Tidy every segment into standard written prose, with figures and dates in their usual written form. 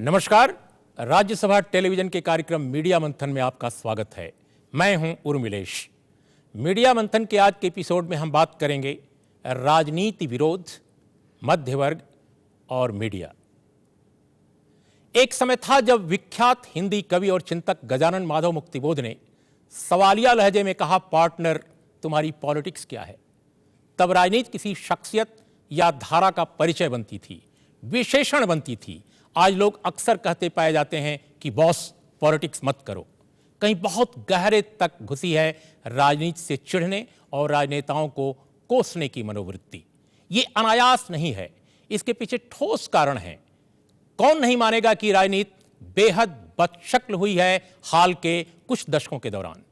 नमस्कार। राज्यसभा टेलीविजन के कार्यक्रम मीडिया मंथन में आपका स्वागत है। मैं हूं उर्मिलेश। मीडिया मंथन के आज के एपिसोड में हम बात करेंगे राजनीति विरोध, मध्य वर्ग और मीडिया। एक समय था जब विख्यात हिंदी कवि और चिंतक गजानन माधव मुक्तिबोध ने सवालिया लहजे में कहा, पार्टनर तुम्हारी पॉलिटिक्स क्या है। तब राजनीति किसी शख्सियत या धारा का परिचय बनती थी, विशेषण बनती थी। आज लोग अक्सर कहते पाए जाते हैं कि बॉस पॉलिटिक्स मत करो। कहीं बहुत गहरे तक घुसी है राजनीति से चिढ़ने और राजनेताओं को कोसने की मनोवृत्ति। ये अनायास नहीं है, इसके पीछे ठोस कारण है। कौन नहीं मानेगा कि राजनीति बेहद बदशक्ल हुई है हाल के कुछ दशकों के दौरान।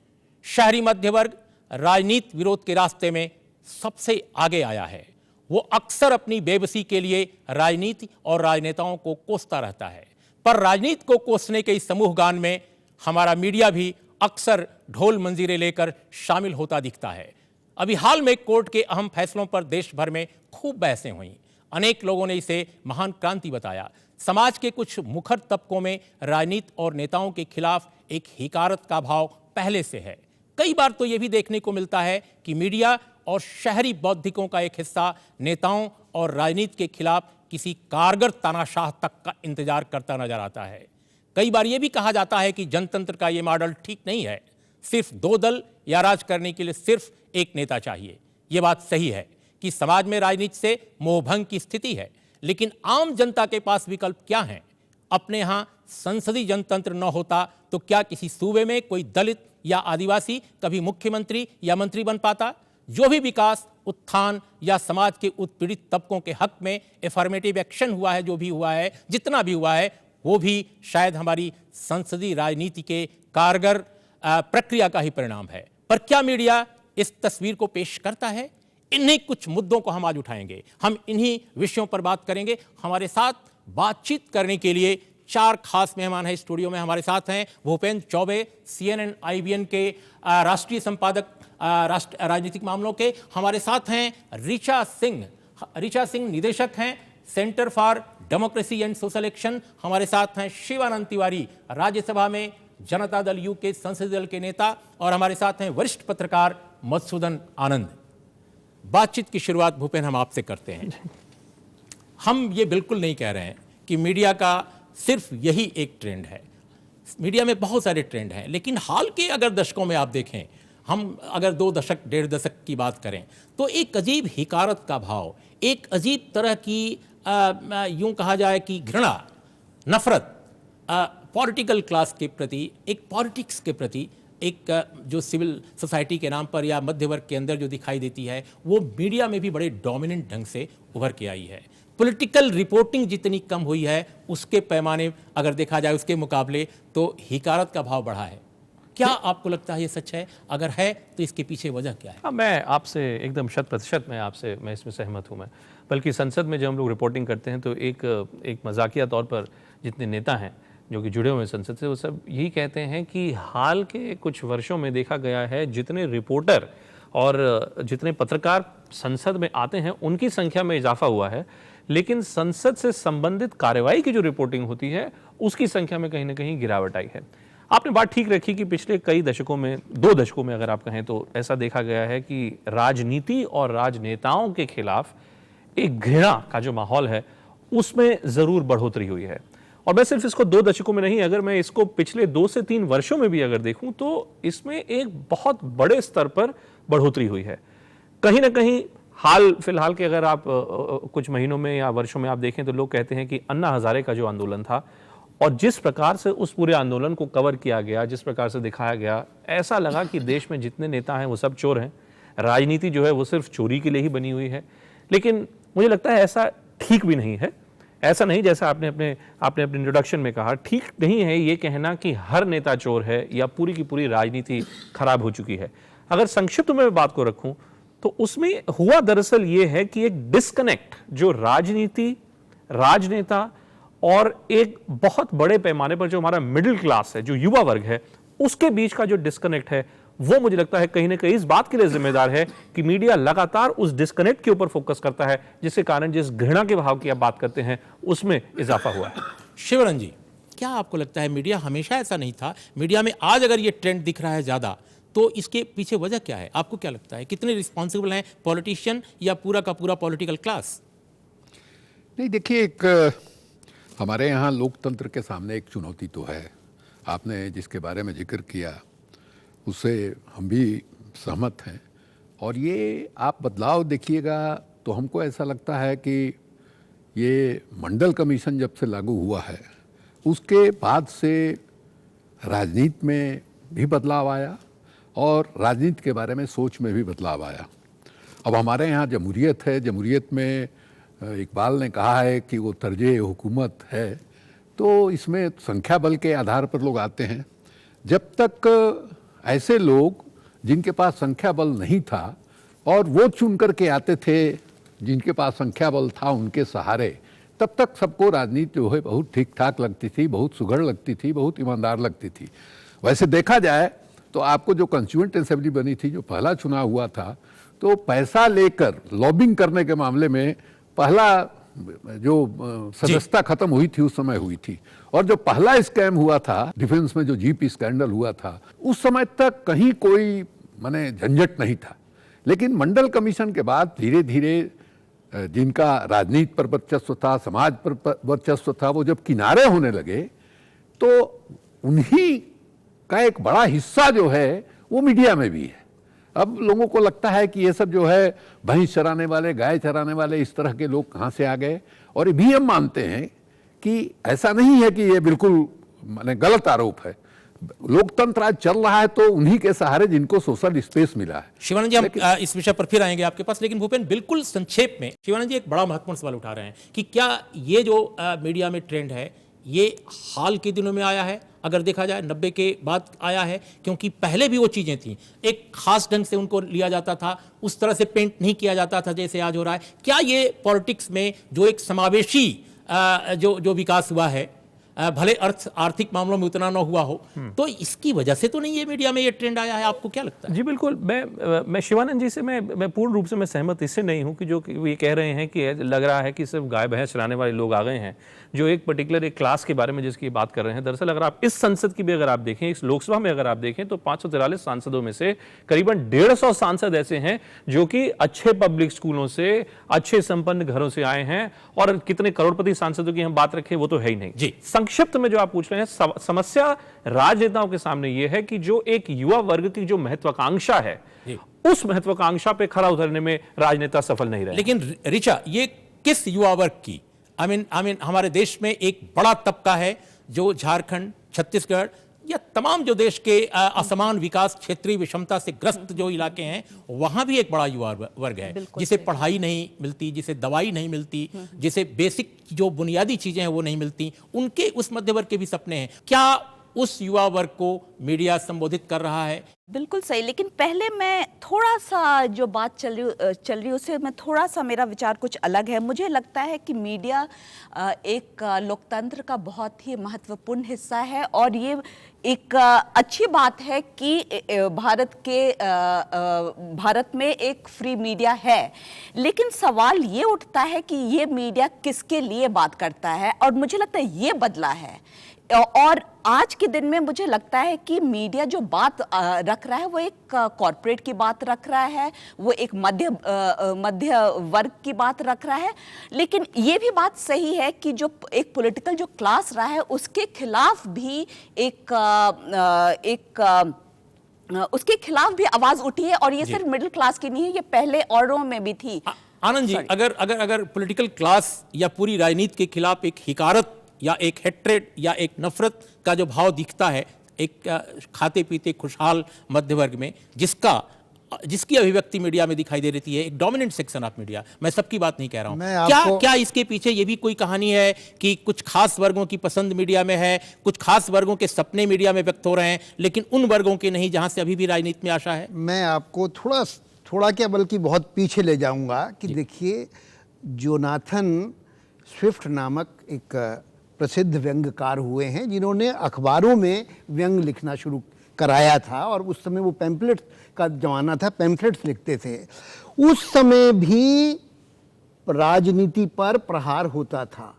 शहरी मध्य वर्ग राजनीति विरोध के रास्ते में सबसे आगे आया है। वो अक्सर अपनी बेबसी के लिए राजनीति और राजनेताओं को कोसता रहता है, पर राजनीति को कोसने के इस समूह गान में हमारा मीडिया भी अक्सर ढोल मंजीरे लेकर शामिल होता दिखता है। अभी हाल में कोर्ट के अहम फैसलों पर देश भर में खूब बहसें हुईं। अनेक लोगों ने इसे महान क्रांति बताया। समाज के कुछ मुखर तबकों में राजनीति और नेताओं के खिलाफ एक हिकारत का भाव पहले से है। कई बार तो यह भी देखने को मिलता है कि मीडिया और शहरी बौद्धिकों का एक हिस्सा नेताओं और राजनीति के खिलाफ किसी कारगर तानाशाह तक का इंतजार करता नजर आता है। कई बार यह भी कहा जाता है कि जनतंत्र का यह मॉडल ठीक नहीं है, सिर्फ दो दल या राज करने के लिए सिर्फ एक नेता चाहिए। यह बात सही है कि समाज में राजनीति से मोहभंग की स्थिति है, लेकिन आम जनता के पास विकल्प क्या हैं? अपने यहाँ संसदीय जनतंत्र न होता तो क्या किसी सूबे में कोई दलित या आदिवासी कभी मुख्यमंत्री या मंत्री बन पाता? जो भी विकास, उत्थान या समाज के उत्पीड़ित तबकों के हक में एफर्मेटिव एक्शन हुआ है, जो भी हुआ है, जितना भी हुआ है, वो भी शायद हमारी संसदीय राजनीति के कारगर प्रक्रिया का ही परिणाम है। पर क्या मीडिया इस तस्वीर को पेश करता है? इन्हीं कुछ मुद्दों को हम आज उठाएंगे। हम इन्हीं विषयों पर बात करेंगे। हमारे साथ बातचीत करने के लिए चार खास मेहमान हैं स्टूडियो में। हमारे साथ हैं भूपेंद्र चौबे, CNN IBN के राष्ट्रीय संपादक राजनीतिक मामलों के। हमारे साथ हैं ऋचा सिंह निदेशक हैं centre for democracy and social action. हमारे साथ हैं शिवानंद तिवारी, राज्यसभा में जनता दल यू के संसदीय दल के नेता। और हमारे साथ हैं वरिष्ठ पत्रकार मधुसूदन आनंद। बातचीत की शुरुआत भूपेंद्र हम आपसे करते हैं। हम ये बिल्कुल नहीं कह रहे हैं कि मीडिया का सिर्फ यही एक ट्रेंड है। मीडिया में बहुत सारे ट्रेंड हैं, लेकिन हाल के अगर दशकों में आप देखें, हम अगर 2 दशक, 1.5 दशक की बात करें, तो एक अजीब हिकारत का भाव, एक अजीब तरह की यूं कहा जाए कि घृणा, नफरत पॉलिटिकल क्लास के प्रति, एक पॉलिटिक्स के प्रति, एक जो सिविल सोसाइटी के नाम पर या मध्य वर्ग के अंदर जो दिखाई देती है, वो मीडिया में भी बड़े डोमिनेंट ढंग से उभर के आई है। पॉलिटिकल रिपोर्टिंग जितनी कम हुई है, उसके पैमाने अगर देखा जाए उसके मुकाबले, तो हिकारत का भाव बढ़ा है। क्या आपको लगता है ये सच है? अगर है तो इसके पीछे वजह क्या है? हाँ, मैं आपसे एकदम 100% मैं इसमें सहमत हूँ। मैं बल्कि संसद में जब हम लोग रिपोर्टिंग करते हैं तो एक मजाकिया तौर पर जितने नेता हैं जो कि जुड़े हुए हैं संसद से, वो सब यही कहते हैं कि हाल के कुछ वर्षों में देखा गया है जितने रिपोर्टर और जितने पत्रकार संसद में आते हैं उनकी संख्या में इजाफा हुआ है, लेकिन संसद से संबंधित कार्रवाई की जो रिपोर्टिंग होती है उसकी संख्या में कहीं ना कहीं गिरावट आई है। आपने बात ठीक रखी कि पिछले कई दशकों में, 2 दशकों में अगर आप कहें, तो ऐसा देखा गया है कि राजनीति और राजनेताओं के खिलाफ एक घृणा का जो माहौल है उसमें जरूर बढ़ोतरी हुई है। और मैं सिर्फ इसको 2 दशकों में नहीं, अगर मैं इसको पिछले 2 से 3 वर्षों में भी अगर देखूं तो इसमें एक बहुत बड़े स्तर पर बढ़ोतरी हुई है। कहीं ना कहीं हाल फिलहाल के अगर आप कुछ महीनों में या वर्षों में आप देखें तो लोग कहते हैं कि अन्ना हजारे का जो आंदोलन था और जिस प्रकार से उस पूरे आंदोलन को कवर किया गया, जिस प्रकार से दिखाया गया, ऐसा लगा कि देश में जितने नेता हैं वो सब चोर हैं। राजनीति जो है वो सिर्फ चोरी के लिए ही बनी हुई है। लेकिन मुझे लगता है ऐसा ठीक भी नहीं है। ऐसा नहीं, जैसा आपने अपने इंट्रोडक्शन में कहा, ठीक नहीं है ये कहना कि हर नेता चोर है या पूरी की पूरी राजनीति खराब हो चुकी है। अगर संक्षिप्त में बात को रखूं तो उसमें हुआ दरअसल ये है कि एक डिस्कनेक्ट जो राजनीति, राजनेता और एक बहुत बड़े पैमाने पर जो हमारा मिडिल क्लास है, जो युवा वर्ग है, उसके बीच का जो डिस्कनेक्ट है, वो मुझे लगता है कहीं ना कहीं इस बात के लिए जिम्मेदार है कि मीडिया लगातार उस डिस्कनेक्ट के ऊपर फोकस करता है, जिसके कारण जिस घृणा के भाव की आप बात करते हैं उसमें इजाफा हुआ है। शिवरंजी, क्या आपको लगता है, मीडिया हमेशा ऐसा नहीं था? मीडिया में आज अगर ये ट्रेंड दिख रहा है ज़्यादा, तो इसके पीछे वजह क्या है? आपको क्या लगता है, कितने रिस्पॉन्सिबल हैं पॉलिटिशियन या पूरा का पूरा पॉलिटिकल क्लास? नहीं, देखिए, एक हमारे यहाँ लोकतंत्र के सामने एक चुनौती तो है। आपने जिसके बारे में जिक्र किया उससे हम भी सहमत हैं, और ये आप बदलाव देखिएगा तो हमको ऐसा लगता है कि ये मंडल कमीशन जब से लागू हुआ है उसके बाद से राजनीति में भी बदलाव आया और राजनीति के बारे में सोच में भी बदलाव आया। अब हमारे यहाँ जमहूरियत है, जमहूरियत में इकबाल ने कहा है कि वो तर्जे हुकूमत है, तो इसमें संख्या बल के आधार पर लोग आते हैं। जब तक ऐसे लोग जिनके पास संख्या बल नहीं था और वो चुन करके आते थे जिनके पास संख्या बल था उनके सहारे, तब तक सबको राजनीति जो है बहुत ठीक ठाक लगती थी, बहुत सुघड़ लगती थी, बहुत ईमानदार लगती थी। वैसे देखा जाए तो आपको जो कॉन्स्टिट्यूएंट असेंबली बनी थी, जो पहला चुनाव हुआ था, तो पैसा लेकर लॉबिंग करने के मामले में पहला जो सदस्यता खत्म हुई थी उस समय हुई थी। और जो पहला स्कैम हुआ था डिफेंस में, जो जीप स्कैंडल हुआ था, उस समय तक कहीं कोई माने झंझट नहीं था। लेकिन मंडल कमीशन के बाद धीरे धीरे जिनका राजनीति पर वर्चस्व था, समाज पर वर्चस्व था, वो जब किनारे होने लगे तो उन्हीं का एक बड़ा हिस्सा जो है वो मीडिया में भी है। अब लोगों को लगता है कि ये सब जो है भैंस चराने वाले, गाय चराने वाले, इस तरह के लोग कहाँ से आ गए। और ये भी हम मानते हैं कि ऐसा नहीं है कि ये बिल्कुल माने गलत आरोप है। लोकतंत्र आज चल रहा है तो उन्हीं के सहारे जिनको सोशल स्पेस मिला है। शिवानंद जी, हम इस विषय पर फिर आएंगे आपके पास, लेकिन भूपेन बिल्कुल संक्षेप में, शिवानंद जी एक बड़ा महत्वपूर्ण सवाल उठा रहे हैं कि क्या ये जो मीडिया में ट्रेंड है ये हाल के दिनों में आया है? अगर देखा जाए 90 के बाद आया है, क्योंकि पहले भी वो चीज़ें थीं, एक खास ढंग से उनको लिया जाता था, उस तरह से पेंट नहीं किया जाता था जैसे आज हो रहा है। क्या ये पॉलिटिक्स में जो एक समावेशी जो विकास हुआ है, भले आर्थिक मामलों में उतना ना हुआ हो, तो इसकी वजह से तो नहीं ये मीडिया में ये ट्रेंड आया है? आपको क्या लगता है? जी बिल्कुल, मैं शिवानंद जी से मैं पूर्ण रूप से मैं सहमत इससे नहीं हूँ कि जो ये कह रहे हैं कि लग रहा है कि सिर्फ गाय भैंस चराने वाले लोग आ गए हैं, जो एक पर्टिकुलर एक क्लास के बारे में जिसकी बात कर रहे हैं। दरअसल अगर आप इस संसद की भी अगर आप देखें, इस लोकसभा में अगर आप देखें, तो 543 सांसदों में से करीबन 150 सांसद ऐसे हैं जो कि अच्छे पब्लिक स्कूलों से, अच्छे संपन्न घरों से आए हैं। और कितने करोड़पति सांसदों की हम बात रखें वो तो है ही नहीं जी। संक्षिप्त में जो आप पूछ रहे हैं, समस्या राजनेताओं के सामने यह है कि जो एक युवा वर्ग की जो महत्वाकांक्षा है, उस महत्वाकांक्षा पे खरा उतरने में राजनेता सफल नहीं रहे। लेकिन ऋचा, ये किस युवा वर्ग की? आई मीन हमारे देश में एक बड़ा तबका है जो झारखंड, छत्तीसगढ़ या तमाम जो देश के असमान विकास, क्षेत्रीय विषमता से ग्रस्त जो इलाके हैं, वहां भी एक बड़ा युवा वर्ग है जिसे पढ़ाई नहीं मिलती, जिसे दवाई नहीं मिलती, जिसे बेसिक जो बुनियादी चीजें हैं वो नहीं मिलती। उनके उस मध्य वर्ग के भी सपने हैं। क्या उस युवा वर्ग को मीडिया संबोधित कर रहा है? बिल्कुल सही, लेकिन पहले मैं थोड़ा सा जो बात चल रही उससे मैं थोड़ा सा, मेरा विचार कुछ अलग है। मुझे लगता है कि मीडिया एक लोकतंत्र का बहुत ही महत्वपूर्ण हिस्सा है और ये एक अच्छी बात है कि भारत में एक फ्री मीडिया है। लेकिन सवाल ये उठता है कि ये मीडिया किसके लिए बात करता है, और मुझे लगता है ये बदला है। और आज के दिन में मुझे लगता है कि मीडिया जो बात रख रहा है वो एक कॉर्पोरेट की बात रख रहा है, वो एक मध्य वर्ग की बात रख रहा है। लेकिन ये भी बात सही है कि जो एक पॉलिटिकल जो क्लास रहा है उसके खिलाफ भी उसके खिलाफ भी आवाज उठी है। और ये सिर्फ मिडिल क्लास की नहीं है, ये पहले औरों में भी थी। आनंद जी, अगर पॉलिटिकल क्लास या पूरी राजनीति के खिलाफ एक हिकारत या एक हेट्रेड या एक नफरत का जो भाव दिखता है एक खाते पीते खुशहाल मध्य वर्ग में, जिसकी अभिव्यक्ति मीडिया में दिखाई दे रही है, एक डोमिनेंट सेक्शन ऑफ मीडिया, मैं सबकी बात नहीं कह रहा हूं, क्या इसके पीछे ये भी कोई कहानी है कि कुछ खास वर्गों की पसंद मीडिया में है, कुछ खास वर्गों के सपने मीडिया में व्यक्त हो रहे हैं, लेकिन उन वर्गों के नहीं जहां से अभी भी राजनीति में आशा है? मैं आपको थोड़ा क्या बल्कि बहुत पीछे ले जाऊंगा कि देखिए, जोनाथन स्विफ्ट नामक एक प्रसिद्ध व्यंग्यकार हुए हैं जिन्होंने अखबारों में व्यंग लिखना शुरू कराया था, और उस समय वो पैम्पलेट का जमाना था, पैम्पलेट्स लिखते थे। उस समय भी राजनीति पर प्रहार होता था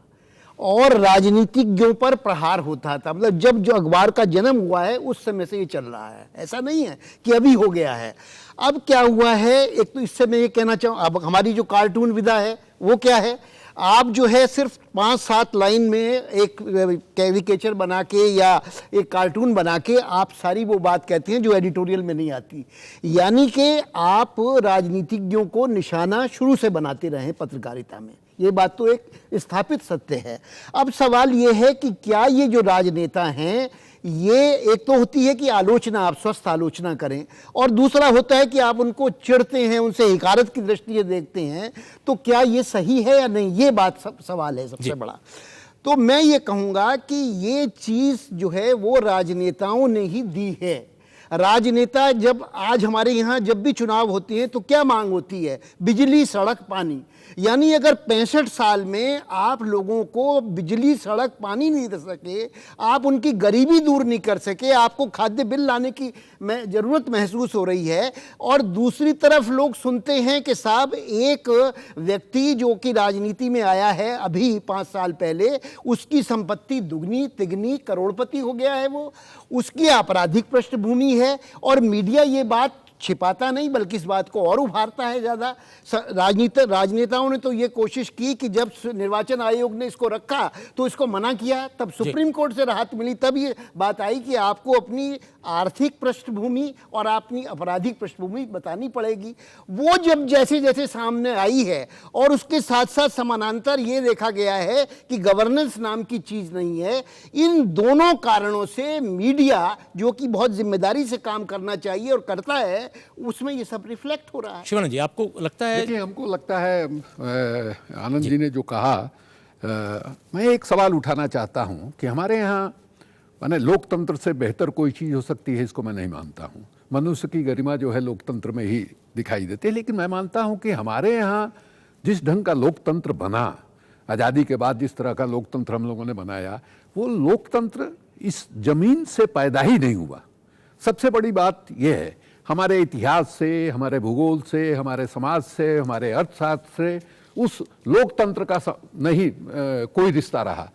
और राजनीतिज्ञों पर प्रहार होता था। मतलब जब जो अखबार का जन्म हुआ है उस समय से ये चल रहा है, ऐसा नहीं है कि अभी हो गया है। अब क्या हुआ है, एक तो इससे मैं ये कहना चाहूँ, अब हमारी जो कार्टून विधा है वो क्या है, आप जो है सिर्फ 5-7 लाइन में एक कैरिकेचर बना के या एक कार्टून बना के आप सारी वो बात कहते हैं जो एडिटोरियल में नहीं आती। यानी कि आप राजनीतिज्ञों को निशाना शुरू से बनाते रहे पत्रकारिता में, ये बात तो एक स्थापित सत्य है। अब सवाल ये है कि क्या ये जो राजनेता हैं, ये एक तो होती है कि आलोचना, आप स्वस्थ आलोचना करें, और दूसरा होता है कि आप उनको चिढ़ते हैं, उनसे हिकारत की दृष्टि से देखते हैं, तो क्या ये सही है या नहीं, ये बात सवाल है सबसे बड़ा। तो मैं ये कहूँगा कि ये चीज़ जो है वो राजनेताओं ने ही दी है। राजनेता जब आज हमारे यहाँ जब भी चुनाव होते हैं तो क्या मांग होती है, बिजली, सड़क, पानी। यानी अगर 65 साल में आप लोगों को बिजली, सड़क, पानी नहीं दे सके, आप उनकी गरीबी दूर नहीं कर सके, आपको खाद्य बिल लाने की ज़रूरत महसूस हो रही है, और दूसरी तरफ लोग सुनते हैं कि साहब एक व्यक्ति जो कि राजनीति में आया है अभी 5 साल पहले, उसकी संपत्ति दुगनी तिगनी करोड़पति हो गया है, वो उसकी आपराधिक पृष्ठभूमि है, और मीडिया ये बात छिपाता नहीं बल्कि इस बात को और उभारता है ज़्यादा। राजनेताओं ने तो ये कोशिश की कि जब निर्वाचन आयोग ने इसको रखा तो इसको मना किया, तब सुप्रीम कोर्ट से राहत मिली, तब ये बात आई कि आपको अपनी आर्थिक पृष्ठभूमि और अपनी आपराधिक पृष्ठभूमि बतानी पड़ेगी। वो जब जैसे जैसे सामने आई है, और उसके साथ साथ समानांतर ये देखा गया है कि गवर्नेंस नाम की चीज़ नहीं है, इन दोनों कारणों से मीडिया जो कि बहुत जिम्मेदारी से काम करना चाहिए और करता है, उसमें ये सब रिफ्लेक्ट हो रहा है। शिवानंद जी, आपको लगता है? देखिए, हमको लगता है आनंद जी ने जो कहा, मैं एक सवाल उठाना चाहता हूं कि हमारे यहाँ माने लोकतंत्र से बेहतर कोई चीज़ हो सकती है, इसको मैं नहीं मानता हूं। मनुष्य की गरिमा जो है लोकतंत्र में ही दिखाई देती है, लेकिन मैं मानता हूं कि हमारे यहाँ जिस ढंग का लोकतंत्र बना, आज़ादी के बाद जिस तरह का लोकतंत्र हम लोगों ने बनाया, वो लोकतंत्र इस जमीन से पैदा ही नहीं हुआ। सबसे बड़ी बात यह है, हमारे इतिहास से, हमारे भूगोल से, हमारे समाज से, हमारे अर्थशास्त्र से उस लोकतंत्र का नहीं कोई रिश्ता रहा।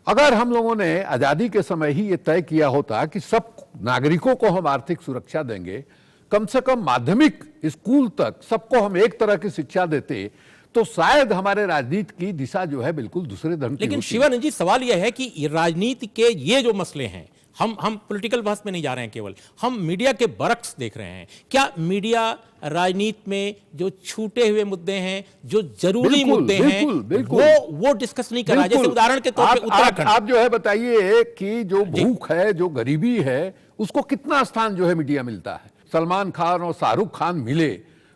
अगर हम लोगों ने आज़ादी के समय ही ये तय किया होता कि सब नागरिकों को हम आर्थिक सुरक्षा देंगे, कम से कम माध्यमिक स्कूल तक सबको हम एक तरह की शिक्षा देते, तो शायद हमारे राजनीति की दिशा जो है बिल्कुल दूसरे ढंग की लेकिन होती। शिवानंद जी, सवाल यह है कि राजनीति के ये जो मसले हैं, हम पॉलिटिकल बहस में नहीं जा रहे हैं, केवल हम मीडिया के बरक्स देख रहे हैं। क्या मीडिया राजनीति में जो छूटे हुए मुद्दे हैं, जो जरूरी मुद्दे हैं, वो डिस्कस नहीं कर रहा है? जैसे उदाहरण के तौर पे उत्तराखंड। आप जो है बताइए कि जो भूख है, जो गरीबी है, उसको कितना स्थान जो है मीडिया मिलता है। सलमान खान और शाहरुख खान मिले,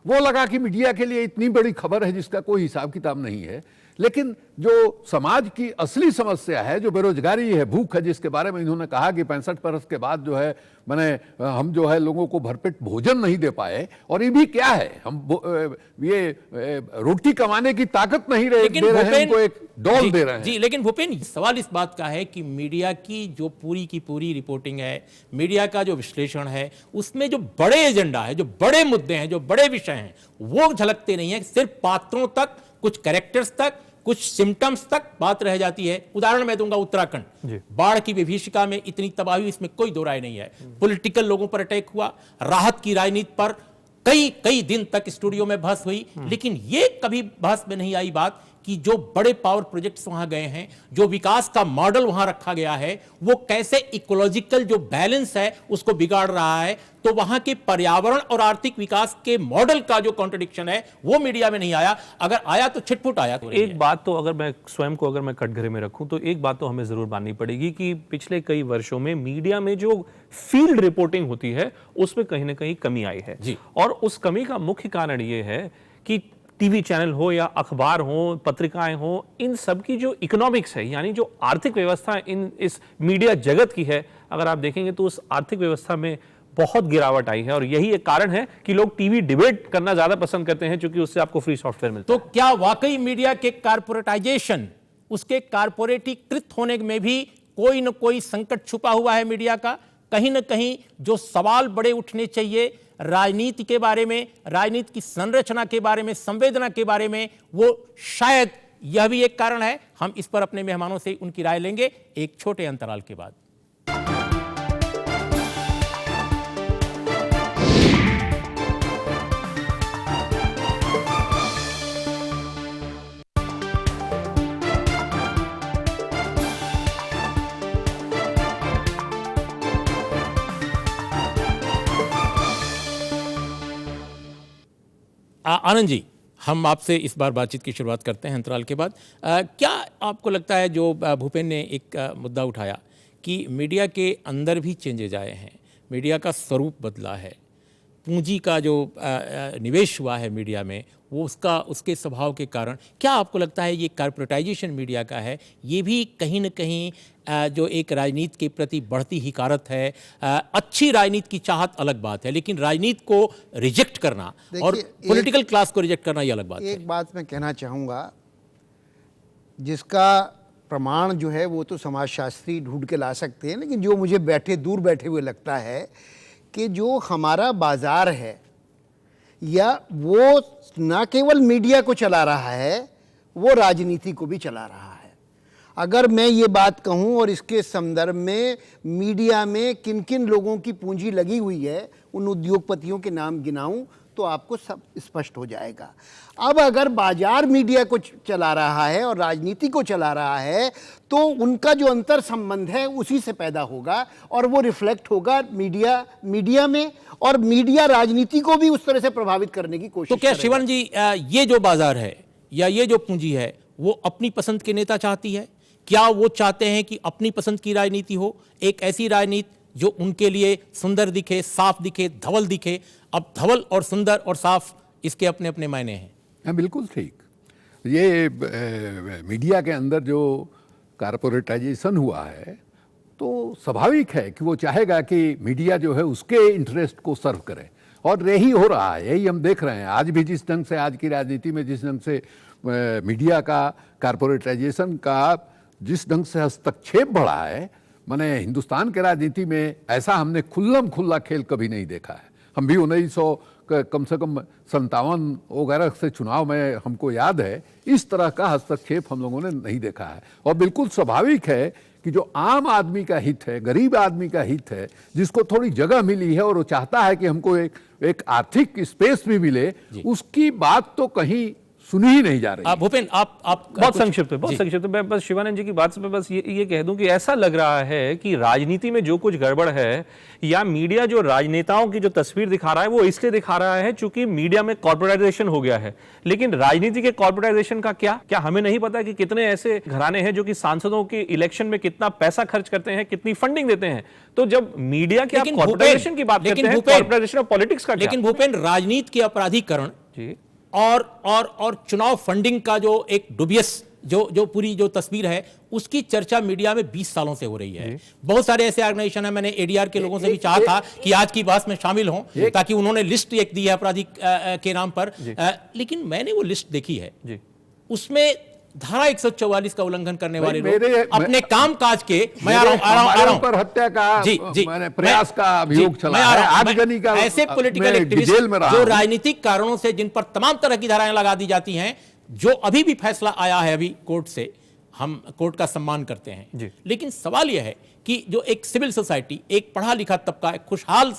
वो लगा कि मीडिया के लिए इतनी बड़ी खबर है जिसका कोई हिसाब किताब नहीं है। लेकिन जो समाज की असली समस्या है, जो बेरोजगारी है, भूख है, जिसके बारे में इन्होंने कहा कि 65 वर्ष के बाद जो है मैंने हम जो है लोगों को भरपेट भोजन नहीं दे पाए, और ये भी क्या है, हम ये रोटी कमाने की ताकत नहीं दे रहे हैं, उनको एक डॉल दे रहे हैं। जी, लेकिन भूपेन, सवाल इस बात का है कि मीडिया की जो पूरी की पूरी रिपोर्टिंग है, मीडिया का जो विश्लेषण है, उसमें जो बड़े एजेंडा है, जो बड़े मुद्दे हैं, जो बड़े विषय हैं, वो झलकते नहीं है। सिर्फ पात्रों तक, कुछ कैरेक्टर्स तक, कुछ सिम्टम्स तक बात रह जाती है। उदाहरण मैं दूंगा, उत्तराखंड बाढ़ की विभीषिका में इतनी तबाही, इसमें कोई दो राय नहीं है। पॉलिटिकल लोगों पर अटैक हुआ, राहत की राजनीति पर कई दिन तक स्टूडियो में बहस हुई, लेकिन ये कभी बहस में नहीं आई बात कि जो बड़े पावर प्रोजेक्ट्स वहां गए हैं, जो विकास का मॉडल वहां रखा गया है, वो कैसे इकोलॉजिकल जो बैलेंस है उसको बिगाड़ रहा है। तो वहां के पर्यावरण और आर्थिक विकास के मॉडल का जो कॉन्ट्रडिक्शन है, वो मीडिया में नहीं आया। अगर आया तो छिटपुट आया। तो एक बात तो अगर मैं स्वयं को अगर मैं कटघरे में रखूं, तो एक बात तो हमें जरूर माननी पड़ेगी कि पिछले कई वर्षों में मीडिया में जो फील्ड रिपोर्टिंग होती है, उसमें कहीं ना कहीं कमी आई है। और उस कमी का मुख्य कारण यह है कि टीवी चैनल हो या अखबार हो, पत्रिकाएं हो, इन सब की जो इकोनॉमिक्स है, यानी जो आर्थिक व्यवस्था इस मीडिया जगत की है, अगर आप देखेंगे तो उस आर्थिक व्यवस्था में बहुत गिरावट आई है। और यही एक कारण है कि लोग टीवी डिबेट करना ज्यादा पसंद करते हैं, क्योंकि उससे आपको फ्री सॉफ्टवेयर मिलता है। तो क्या वाकई मीडिया के कारपोरेटाइजेशन, उसके कारपोरेटीकृत होने में भी कोई न कोई संकट छुपा हुआ है मीडिया का? कहीं न कहीं जो सवाल बड़े उठने चाहिए राजनीति के बारे में, राजनीति की संरचना के बारे में, संवेदना के बारे में, वो शायद यह भी एक कारण है। हम इस पर अपने मेहमानों से उनकी राय लेंगे एक छोटे अंतराल के बाद। आनंद जी, हम आपसे इस बार बातचीत की शुरुआत करते हैं अंतराल के बाद। क्या आपको लगता है, जो भूपेन ने एक मुद्दा उठाया कि मीडिया के अंदर भी चेंजेज आए हैं, मीडिया का स्वरूप बदला है, पूंजी का जो निवेश हुआ है मीडिया में, वो उसके स्वभाव के कारण, क्या आपको लगता है ये कॉर्पोरेटाइजेशन मीडिया का है, ये भी कहीं न कहीं जो एक राजनीति के प्रति बढ़ती हिकारत है? अच्छी राजनीति की चाहत अलग बात है, लेकिन राजनीति को रिजेक्ट करना और पॉलिटिकल क्लास को रिजेक्ट करना ये अलग बात है। एक बात मैं कहना चाहूँगा, जिसका प्रमाण जो है वो तो समाजशास्त्री ढूंढ के ला सकते हैं, लेकिन जो मुझे दूर बैठे हुए लगता है कि जो हमारा बाजार है, या वो न केवल मीडिया को चला रहा है, वो राजनीति को भी चला रहा है। अगर मैं ये बात कहूँ और इसके संदर्भ में मीडिया में किन किन लोगों की पूंजी लगी हुई है, उन उद्योगपतियों के नाम गिनाऊं तो आपको सब स्पष्ट हो जाएगा। अब अगर बाजार मीडिया को चला रहा है और राजनीति को चला रहा है, तो उनका जो अंतर संबंध है उसी से पैदा होगा और वो रिफ्लेक्ट होगा मीडिया में, और मीडिया राजनीति को भी उस तरह से प्रभावित करने की कोशिश तो क्या करेगा। शिवन जी, ये जो बाजार है या ये जो पूंजी है, वो अपनी पसंद के नेता चाहती है? क्या वो चाहते हैं कि अपनी पसंद की राजनीति हो, एक ऐसी राजनीति जो उनके लिए सुंदर दिखे, साफ दिखे, धवल दिखे? अब धवल और सुंदर और साफ, इसके अपने अपने मायने हैं। हाँ, बिल्कुल ठीक। ये मीडिया के अंदर जो कॉर्पोरेटाइजेशन हुआ है, तो स्वाभाविक है कि वो चाहेगा कि मीडिया जो है उसके इंटरेस्ट को सर्व करे, और यही हो रहा है, यही हम देख रहे हैं। आज भी जिस ढंग से आज की राजनीति में जिस ढंग से मीडिया का कॉर्पोरेटाइजेशन का जिस ढंग से हस्तक्षेप बढ़ा है, माने हिंदुस्तान के राजनीति में ऐसा हमने खुल्ला खेल कभी नहीं देखा है। हम भी 1900 कम से कम 57 वगैरह से चुनाव में हमको याद है, इस तरह का हस्तक्षेप हम लोगों ने नहीं देखा है। और बिल्कुल स्वाभाविक है कि जो आम आदमी का हित है, गरीब आदमी का हित है, जिसको थोड़ी जगह मिली है और वो चाहता है कि हमको एक आर्थिक स्पेस भी मिले, उसकी बात तो कहीं सुनी ही नहीं जा रही। भूपेन, आप बहुत संक्षिप्त है। मैं बस शिवानंद जी की बात से मैं बस ये कह दूं कि ऐसा लग रहा है कि राजनीति में जो कुछ गड़बड़ है, या मीडिया जो राजनेताओं की जो तस्वीर दिखा रहा है, वो इसलिए दिखा रहा है चूंकि मीडिया में कॉर्पोरेटाइजेशन हो गया है। लेकिन राजनीति के कॉर्पोरेटाइजेशन का क्या हमें नहीं पता कि कितने ऐसे घराने हैं जो कि सांसदों के इलेक्शन में कितना पैसा खर्च करते हैं, कितनी फंडिंग देते हैं? तो जब मीडिया के कॉर्पोरेटाइजेशन की बात करते हैं, कॉर्पोरेटाइजेशन ऑफ पॉलिटिक्स का, लेकिन भूपेन, राजनीति के अपराधीकरण जी और चुनाव फंडिंग का जो एक डुबियस जो पूरी जो तस्वीर है, उसकी चर्चा मीडिया में 20 सालों से हो रही है। बहुत सारे ऐसे ऑर्गेनाइजेशन है, मैंने एडीआर के लोगों से भी चाहा था कि आज की बहस में शामिल हों, ताकि उन्होंने लिस्ट एक दी है अपराधी के नाम पर, लेकिन मैंने वो लिस्ट देखी है, उसमें धारा 144 का उल्लंघन करने वाले लोग अपने काम काज के, मैं आ रहा हूं पर हत्या का मैंने प्रयास का अभियोग चला है, आगजनी का, ऐसे पॉलिटिकल एक्टिविस्ट जो राजनीतिक कारणों से, जिन पर तमाम तरह की धाराएं लगा दी जाती हैं, जो अभी भी फैसला आया है अभी कोर्ट से, हम कोर्ट का सम्मान करते हैं, लेकिन सवाल यह है कि जो एक सिविल सोसाइटी, एक पढ़ा लिखा तबका, एक खुशहाल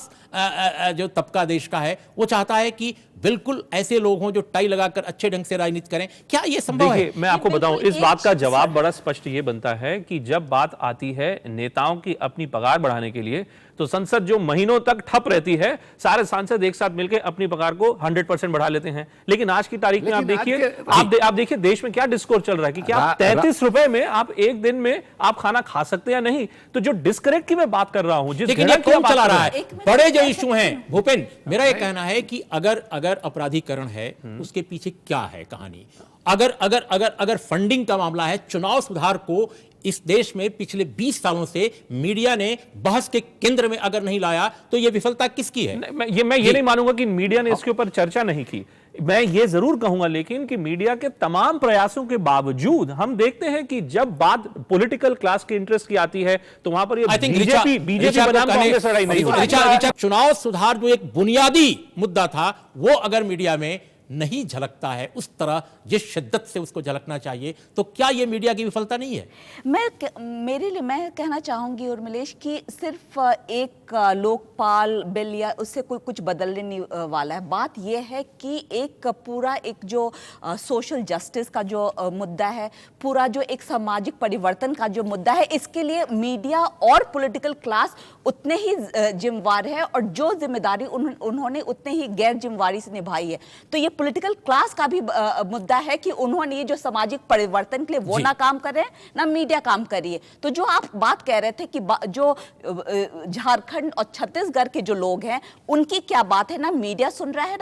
जो तबका देश का है, वो चाहता है कि बिल्कुल ऐसे लोग हों जो टाई लगाकर अच्छे ढंग से राजनीति करें। क्या ये संभव है? मैं आपको बताऊं, इस बात का जवाब बड़ा स्पष्ट ये बनता है कि जब बात आती है नेताओं की अपनी पगार बढ़ाने के लिए, तो संसद जो महीनों तक ठप रहती है, सारे सांसद एक साथ मिलकर अपनी पगार को 100% बढ़ा लेते हैं। लेकिन आज की तारीख में आप देखिए देश में क्या डिस्कोर्स चल रहा है कि क्या 33 रुपए में आप एक दिन में आप खाना खा सकते हैं या नहीं? तो जो डिस्कनेक्ट की मैं बात कर रहा हूं, लेकिन ये कौन चला रहा है? बड़े जो इशू हैं भूपेन, मेरा ये कहना है कि अगर अपराधीकरण है, उसके पीछे क्या है कहानी? अगर फंडिंग का मामला है, चुनाव सुधार को इस देश में पिछले 20 सालों से मीडिया ने बहस के केंद्र में अगर नहीं लाया, तो यह विफलता किसकी है? मैं ये नहीं मानूंगा कि मीडिया ने इसके ऊपर चर्चा नहीं की। मैं ये जरूर कहूंगा लेकिन कि मीडिया के तमाम प्रयासों के बावजूद हम देखते हैं कि जब बात पॉलिटिकल क्लास के इंटरेस्ट की आती है, तो वहां पर ये बीजेपी बनाम कांग्रेस लड़ाई नहीं होती। चुनाव सुधार जो एक बुनियादी मुद्दा था, वो अगर मीडिया में नहीं झलकता है उस तरह जिस शिद्दत से उसको झलकना चाहिए, तो क्या ये मीडिया की विफलता नहीं है? मेरे लिए मैं कहना चाहूंगी उर्मिलेश कि सिर्फ एक लोकपाल बिल या उससे कोई कुछ बदलने नहीं वाला है। बात यह है कि एक पूरा एक जो सोशल जस्टिस का जो मुद्दा है, पूरा जो एक सामाजिक परिवर्तन का जो मुद्दा है, इसके लिए मीडिया और पॉलिटिकल क्लास उतने ही जिम्मेवार है और जो जिम्मेदारी उन्होंने उतने ही गैर जिम्मेवारी से निभाई है। तो ये पॉलिटिकल क्लास का भी मुद्दा है कि उन्होंने ये जो सामाजिक परिवर्तन के लिए वो ना काम कर रहे हैं ना मीडिया काम कर रही है। तो जो आप बात कह रहे थे कि जो झारखंड और छत्तीसगढ़ के जो लोग हैं उनकी क्या बात है, ना मीडिया सुन रहा है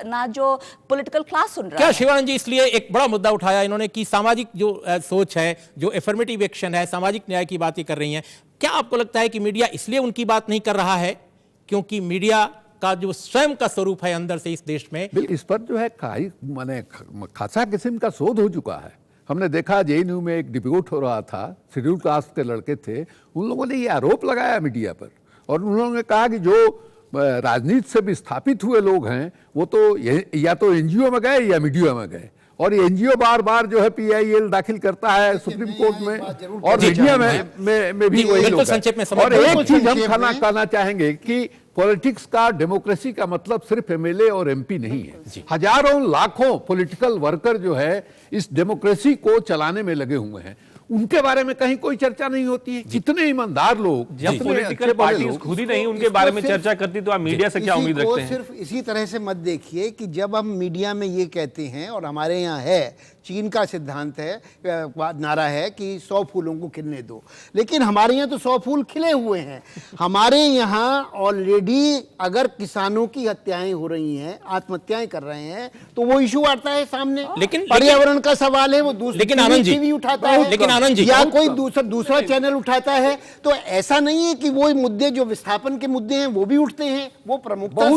ना जो पॉलिटिकल क्लास सुन रहा क्या है। शिवानंद जी, इसलिए एक बड़ा मुद्दा उठाया इन्होंने कि सामाजिक जो सोच है, जो एफर्मेटिव एक्शन है, सामाजिक न्याय की बातें कर रही हैं। क्या आपको लगता है कि मीडिया इसलिए उनकी बात नहीं कर रहा है क्योंकि मीडिया का जो स्वयं का स्वरूप है अंदर से इस देश में, इस पर जो है माने खासा किस्म का शोध हो चुका है। हमने देखा जेएनयू में एक डिबेट हो रहा था, शेड्यूल कास्ट के लड़के थे, उन लोगों ने ये आरोप लगाया मीडिया पर और उन्होंने कहा कि जो राजनीति से विस्थापित हुए लोग हैं वो तो या तो एनजीओ में गए या मीडिया में गए, और एनजीओ बार बार जो है पीआईएल दाखिल करता है सुप्रीम कोर्ट में और मीडिया में भी वही लोग हैं। और एक चीज हम कहना चाहेंगे कि पॉलिटिक्स का, डेमोक्रेसी का मतलब सिर्फ एमएलए और एमपी नहीं है। हजारों लाखों पॉलिटिकल वर्कर जो है इस डेमोक्रेसी को चलाने में लगे हुए हैं, उनके बारे में कहीं कोई चर्चा नहीं होती है। कितने ईमानदार लोग, जब पॉलिटिकल पार्टीज खुद ही नहीं उनके बारे में चर्चा करती तो आप मीडिया से क्या उम्मीद रखते हैं? सिर्फ इसी तरह से मत देखिए कि जब हम मीडिया में ये कहते हैं, और हमारे यहाँ है, चीन का सिद्धांत है, नारा है कि 100 फूलों को खिलने दो, लेकिन हमारे यहाँ तो 100 फूल खिले हुए हैं। हमारे यहाँ ऑलरेडी अगर किसानों की हत्याएं हो रही हैं, आत्महत्याएं कर रहे हैं, तो वो इशू आता है सामने। लेकिन पर्यावरण का सवाल है, वो दूसरी टीवी उठाता है, लेकिन आनंद जी, या कोई दूसरा चैनल उठाता है। तो ऐसा नहीं है कि वो मुद्दे जो विस्थापन के मुद्दे हैं वो भी उठते हैं, वो प्रमुखता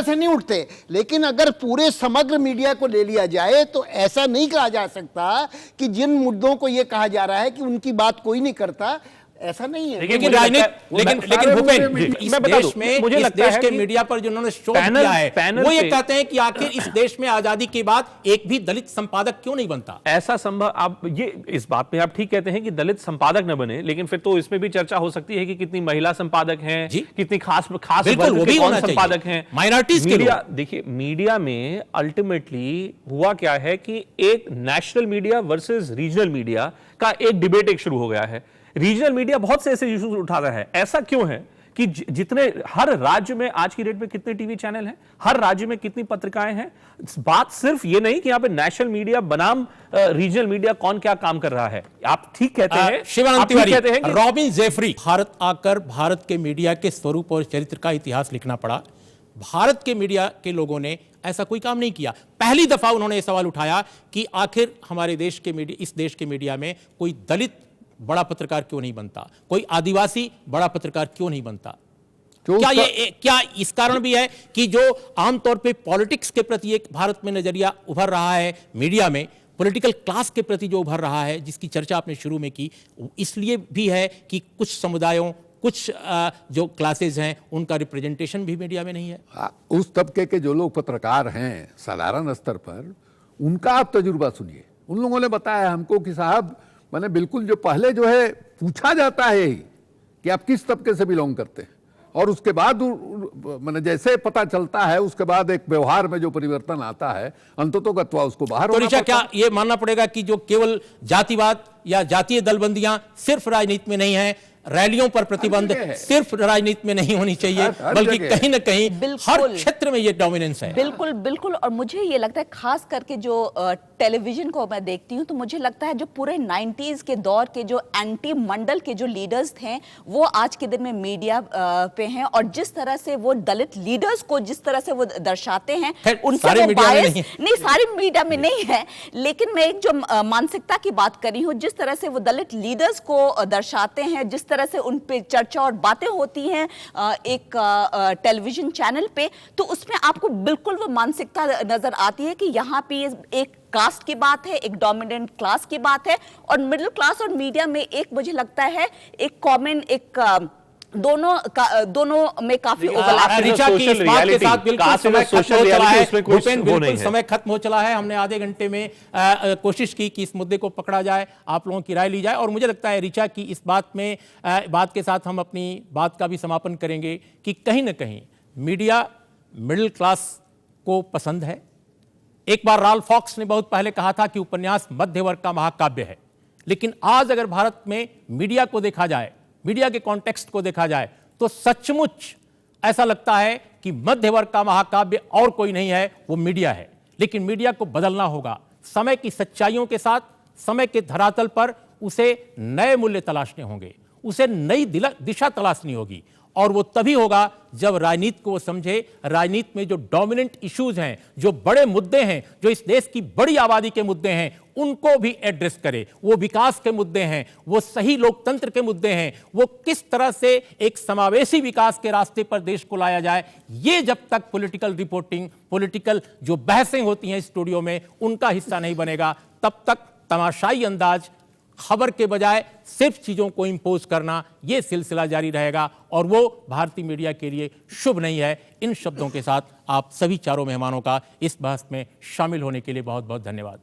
से नहीं उठते। लेकिन अगर पूरे समग्र मीडिया को ले लिया जाए तो ऐसा नहीं कहा जा सकता कि जिन मुद्दों को यह कहा जा रहा है कि उनकी बात कोई नहीं करता, ऐसा नहीं है। लेकिन भूपेन, इस देश में मुझे लगता है कि मीडिया पर जो उन्होंने शोध किया है वो ये कहते हैं कि आखिर इस देश में आजादी के बाद एक भी दलित संपादक क्यों नहीं बनता? ऐसा संभव, आप ये इस बात पे आप ठीक कहते हैं कि दलित संपादक न बने, लेकिन फिर तो इसमें भी चर्चा हो सकती है कि कितनी महिला संपादक हैं, कितनी खास वर्ग के कौन संपादक हैं, माइनॉरिटीज के लोग। देखिए मीडिया में अल्टीमेटली हुआ क्या है कि एक national media versus regional media का एक डिबेट एक शुरू हो गया है। रीजनल मीडिया बहुत से ऐसे इश्यूज उठाता है। ऐसा क्यों है कि जितने हर राज्य में आज की डेट में कितने टीवी चैनल हैं, हर राज्य में कितनी पत्रिकाएं हैं। बात सिर्फ ये नहीं कि यहाँ पे नेशनल मीडिया बनाम रीजनल मीडिया कौन क्या काम कर रहा है। आप ठीक कहते हैं, शिवानंद तिवारी, रॉबिन जेफरी, भारत आकर भारत के मीडिया के स्वरूप और चरित्र का इतिहास लिखना पड़ा। भारत के मीडिया के लोगों ने ऐसा कोई काम नहीं किया। पहली दफा उन्होंने यह सवाल उठाया कि आखिर हमारे देश के मीडिया, इस देश के मीडिया में कोई दलित बड़ा पत्रकार क्यों नहीं बनता, कोई आदिवासी बड़ा पत्रकार क्यों नहीं बनता? क्या इस कारण भी है कि जो आमतौर पे पॉलिटिक्स के प्रति एक भारत में नजरिया उभर रहा है, मीडिया में पॉलिटिकल क्लास के प्रति जो उभर रहा है, जिसकी चर्चा आपने शुरू में की, इसलिए भी है कि कुछ समुदायों, कुछ जो क्लासेस हैं उनका रिप्रेजेंटेशन भी मीडिया में नहीं है। उस तबके के जो लोग पत्रकार हैं साधारण स्तर पर, उनका आप तजुर्बा सुनिए। उन लोगों ने बताया हमको कि साहब मैंने बिल्कुल जो पहले जो है पूछा जाता है कि आप किस तबके से बिलोंग करते हैं, और उसके बाद मैंने जैसे पता चलता है उसके बाद एक व्यवहार में जो परिवर्तन आता है, अंततोगत्वा उसको बाहर होना पड़ता है। क्या ये मानना पड़ेगा कि जो केवल जातिवाद या जातीय दलबंदियां सिर्फ राजनीति में नहीं है, रैलियों पर प्रतिबंध सिर्फ राजनीति में नहीं होनी चाहिए, बल्कि कहीं ना कहीं हर क्षेत्र में ये डोमिनेंस है? बिल्कुल बिल्कुल। और मुझे ये लगता है खास करके जो टेलीविजन को मैं देखती हूँ तो मुझे लगता है जो पूरे 90s के दौर के जो एंटी मंडल के जो लीडर्स थे वो आज के दिन में मीडिया पे हैं, और जिस तरह से वो दलित लीडर्स को जिस तरह से वो दर्शाते हैं, उनसे वो बायस नहीं, सारी मीडिया में नहीं है, लेकिन मैं एक जो मानसिकता की बात कर रही हूँ, जिस तरह से वो दलित लीडर्स को दर्शाते हैं, जिस तरह से उन पे चर्चा और बातें होती हैं एक टेलीविजन चैनल पे, तो उसमें आपको बिल्कुल वो मानसिकता नजर आती है कि यहाँ पे एक कास्ट की बात है, एक डोमिनेंट क्लास की बात है, और मिडिल क्लास और मीडिया में एक मुझे लगता है एक कॉमन एक दोनों में काफी ओवरलैप है। ऋचा की इस बात के साथ बिल्कुल समय खत्म हो चला है। भूपेन, बिल्कुल नहीं है। समय खत्म हो चला है। हमने आधे घंटे में कोशिश की कि इस मुद्दे को पकड़ा जाए, आप लोगों की राय ली जाए, और मुझे लगता है ऋचा की इस बात के साथ हम अपनी बात का भी समापन करेंगे कि कहीं ना कहीं मीडिया मिडिल क्लास को पसंद है। एक बार राल्फ फॉक्स ने बहुत पहले कहा था कि उपन्यास मध्य वर्ग का महाकाव्य है, लेकिन आज अगर भारत में मीडिया को देखा जाए, मीडिया के कॉन्टेक्स्ट को देखा जाए, तो सचमुच ऐसा लगता है कि मध्य वर्ग का महाकाव्य और कोई नहीं है, वो मीडिया है। लेकिन मीडिया को बदलना होगा, समय की सच्चाइयों के साथ, समय के धरातल पर उसे नए मूल्य तलाशने होंगे, उसे नई दिशा तलाशनी होगी, और वो तभी होगा जब राजनीति को वो समझे। राजनीति में जो डोमिनेंट इश्यूज हैं, जो बड़े मुद्दे हैं, जो इस देश की बड़ी आबादी के मुद्दे हैं, उनको भी एड्रेस करे। वो विकास के मुद्दे हैं, वो सही लोकतंत्र के मुद्दे हैं, वो किस तरह से एक समावेशी विकास के रास्ते पर देश को लाया जाए। ये जब तक पॉलिटिकल रिपोर्टिंग, पॉलिटिकल जो बहसें होती हैं स्टूडियो में, उनका हिस्सा नहीं बनेगा, तब तक तमाशाई अंदाज, खबर के बजाय सिर्फ चीजों को इंपोज करना, यह सिलसिला जारी रहेगा, और वो भारतीय मीडिया के लिए शुभ नहीं है। इन शब्दों के साथ आप सभी चारों मेहमानों का इस बहस में शामिल होने के लिए बहुत बहुत धन्यवाद।